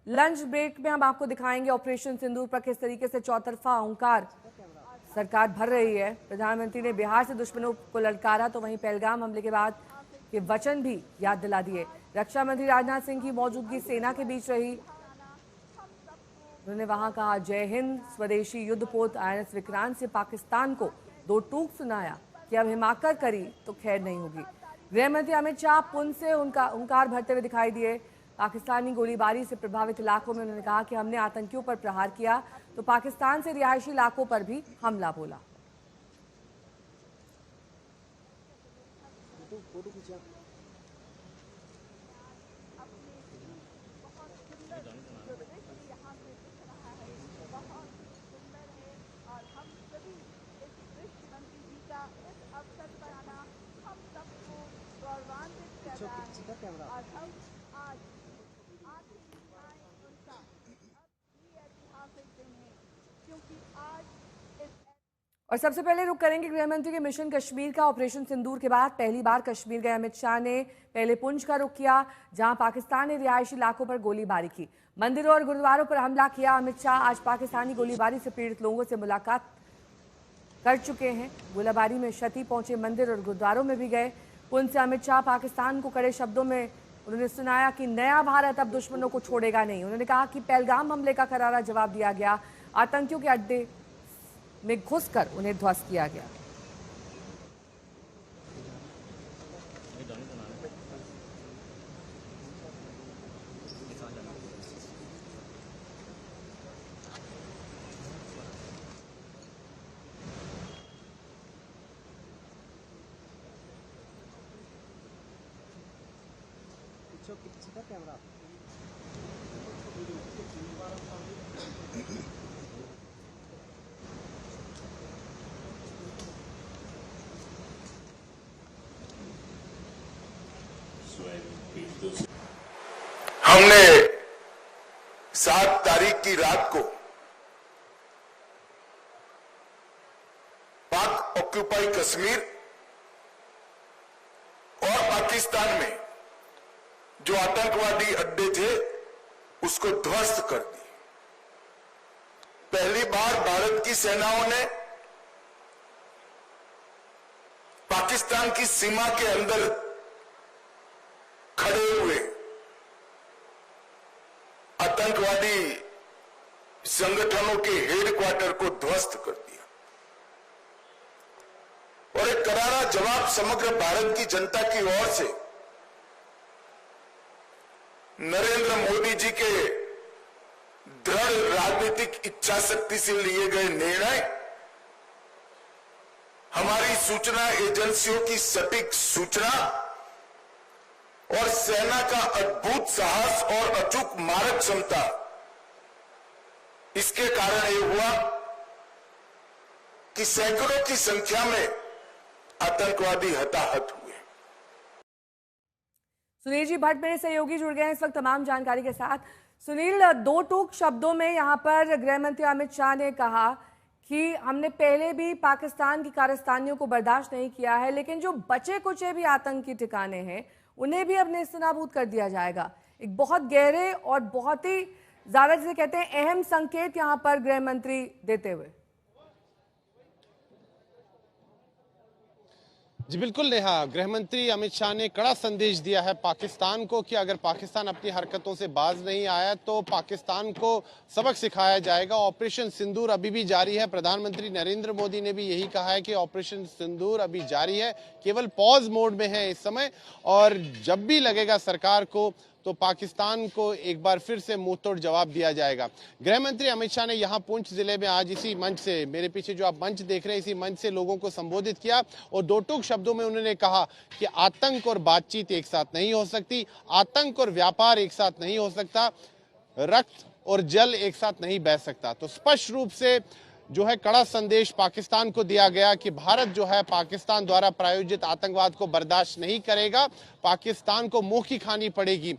Lunch break में हम आपको दिखाएंगे ऑपरेशन सिंदूर पर किस तरीके से चौतरफा हुंकार सरकार भर रही है। प्रधानमंत्री ने बिहार से दुश्मनों को ललकारा तो वहीं पहलगाम हमले के बाद के वचन भी याद दिला दिए। रक्षा मंत्री राजनाथ सिंह की मौजूदगी सेना के बीच रही। उन्होंने वहां कहा जय हिंद। स्वदेशी युद्धपोत INS विक्रांत से पाकिस्तान को दो टूक सुनाया कि अब हिमाकर करी तो खैर नहीं होगी। गृह मंत्री अमित शाह पुंछ से हुंकार भरते हुए दिखाई दिए। पाकिस्तानी गोलीबारी से प्रभावित इलाकों में उन्होंने कहा कि हमने आतंकियों पर प्रहार किया तो पाकिस्तान से रिहायशी इलाकों पर भी हमला बोला। और सबसे पहले रुक करेंगे गृह मंत्री के मिशन कश्मीर का। ऑपरेशन सिंदूर के बाद पहली बार कश्मीर गए अमित शाह ने पहले पुंछ का रुख किया, जहां पाकिस्तान ने रिहायशी इलाकों पर गोलीबारी की, मंदिरों और गुरुद्वारों पर हमला किया। अमित शाह आज पाकिस्तानी गोलीबारी से पीड़ित लोगों से मुलाकात कर चुके हैं। गोलीबारी में क्षति पहुंचे मंदिर और गुरुद्वारों में भी गए। पुंछ से अमित शाह पाकिस्तान को कड़े शब्दों में उन्होंने सुनाया कि नया भारत अब दुश्मनों को छोड़ेगा नहीं। उन्होंने कहा कि पहलगाम हमले का करारा जवाब दिया गया, आतंकियों के अड्डे में घुसकर उन्हें ध्वस्त किया गया। कैमरा हमने 7 तारीख की रात को पाक ऑक्यूपाई कश्मीर और पाकिस्तान में जो आतंकवादी अड्डे थे उसको ध्वस्त कर दी। पहली बार भारत की सेनाओं ने पाकिस्तान की सीमा के अंदर खड़े हुए आतंकवादी संगठनों के हेडक्वार्टर को ध्वस्त कर दिया और एक करारा जवाब समग्र भारत की जनता की ओर से नरेंद्र मोदी जी के दृढ़ राजनीतिक इच्छा शक्ति से लिए गए निर्णय, हमारी सूचना एजेंसियों की सटीक सूचना और सेना का अद्भुत साहस और अचूक मारक क्षमता, इसके कारण ये हुआ कि सैकड़ों की संख्या में आतंकवादी हताहत हुए। सुनील जी भट्ट मेरे सहयोगी जुड़ गए हैं इस वक्त तमाम जानकारी के साथ। सुनील, दो टूक शब्दों में यहां पर गृह मंत्री अमित शाह ने कहा कि हमने पहले भी पाकिस्तान की कारस्तानियों को बर्दाश्त नहीं किया है, लेकिन जो बचे कुचे भी आतंकी ठिकाने हैं उन्हें भी अब नेस्तनाबूद कर दिया जाएगा। एक बहुत गहरे और बहुत ही ज्यादा जिसे कहते हैं अहम संकेत यहां पर गृह मंत्री देते हुए। जी बिल्कुल नेहा, गृह मंत्री अमित शाह ने कड़ा संदेश दिया है पाकिस्तान को कि अगर पाकिस्तान अपनी हरकतों से बाज नहीं आया तो पाकिस्तान को सबक सिखाया जाएगा। ऑपरेशन सिंदूर अभी भी जारी है। प्रधानमंत्री नरेंद्र मोदी ने भी यही कहा है कि ऑपरेशन सिंदूर अभी जारी है, केवल पॉज मोड में है इस समय, और जब भी लगेगा सरकार को तो पाकिस्तान को एक बार फिर से मुंहतोड़ जवाब दिया जाएगा। गृह मंत्री अमित शाह ने यहां पुंछ जिले में आज इसी मंच से, मेरे पीछे जो आप मंच देख रहे हैं, इसी मंच से लोगों को संबोधित किया और दो टूक शब्दों में उन्होंने कहा कि आतंक और बातचीत एक साथ नहीं हो सकती, आतंक और व्यापार एक साथ नहीं हो सकता, रक्त और जल एक साथ नहीं बह सकता। तो स्पष्ट रूप से जो है कड़ा संदेश पाकिस्तान को दिया गया कि भारत जो है पाकिस्तान द्वारा प्रायोजित आतंकवाद को बर्दाश्त नहीं करेगा, पाकिस्तान को मुंह की खानी पड़ेगी।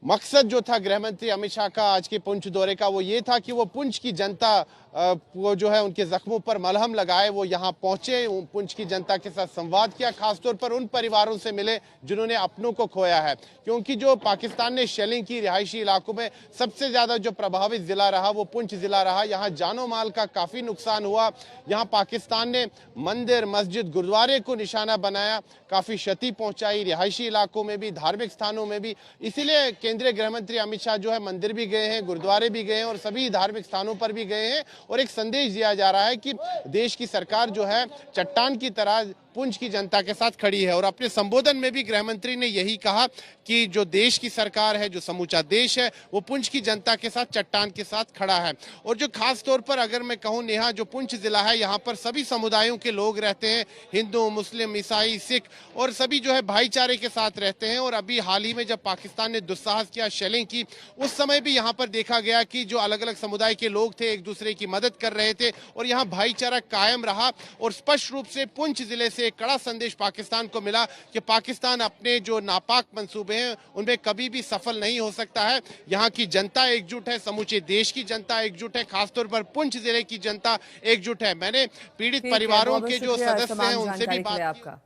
मकसद जो था गृह मंत्री अमित शाह का आज के पुंछ दौरे का वो ये था कि वो पुंछ की जनता वो जो है उनके जख्मों पर मलहम लगाए, वो यहाँ पहुंचे, पुंछ की जनता के साथ संवाद किया, खासतौर पर उन परिवारों से मिले जिन्होंने अपनों को खोया है, क्योंकि जो पाकिस्तान ने शेलिंग की रिहायशी इलाकों में सबसे ज्यादा जो प्रभावित जिला रहा वो पुंछ जिला रहा। यहाँ जानो माल का काफी नुकसान हुआ। यहाँ पाकिस्तान ने मंदिर, मस्जिद, गुरुद्वारे को निशाना बनाया, काफी क्षति पहुंचाई, रिहायशी इलाकों में भी, धार्मिक स्थानों में भी। इसीलिए केंद्रीय गृह मंत्री अमित शाह जो है मंदिर भी गए हैं, गुरुद्वारे भी गए हैं और सभी धार्मिक स्थानों पर भी गए हैं और एक संदेश दिया जा रहा है कि देश की सरकार जो है चट्टान की तरह पुंछ की जनता के साथ खड़ी है। और अपने संबोधन में भी गृह मंत्री ने यही कहा कि जो देश की सरकार है, जो समूचा देश है, वो पुंछ की जनता के साथ, चट्टान के साथ खड़ा है। और जो खास तौर पर अगर मैं कहूँ नेहा, जो पुंछ जिला है यहाँ पर सभी समुदायों के लोग रहते हैं, हिंदू, मुस्लिम, ईसाई, सिख और सभी जो है भाईचारे के साथ रहते हैं। और अभी हाल ही में जब पाकिस्तान ने दुस्साहस किया, शेलिंग की, उस समय भी यहाँ पर देखा गया कि जो अलग अलग समुदाय के लोग थे एक दूसरे की मदद कर रहे थे और यहाँ भाईचारा कायम रहा। और स्पष्ट रूप से पुंछ जिले से एक कड़ा संदेश पाकिस्तान को मिला कि पाकिस्तान अपने जो नापाक मंसूबे हैं उनमें कभी भी सफल नहीं हो सकता है। यहाँ की जनता एकजुट है, समूचे देश की जनता एकजुट है, खासतौर पर पुंछ जिले की जनता एकजुट है। मैंने पीड़ित परिवारों के जो सदस्य हैं उनसे भी बात की।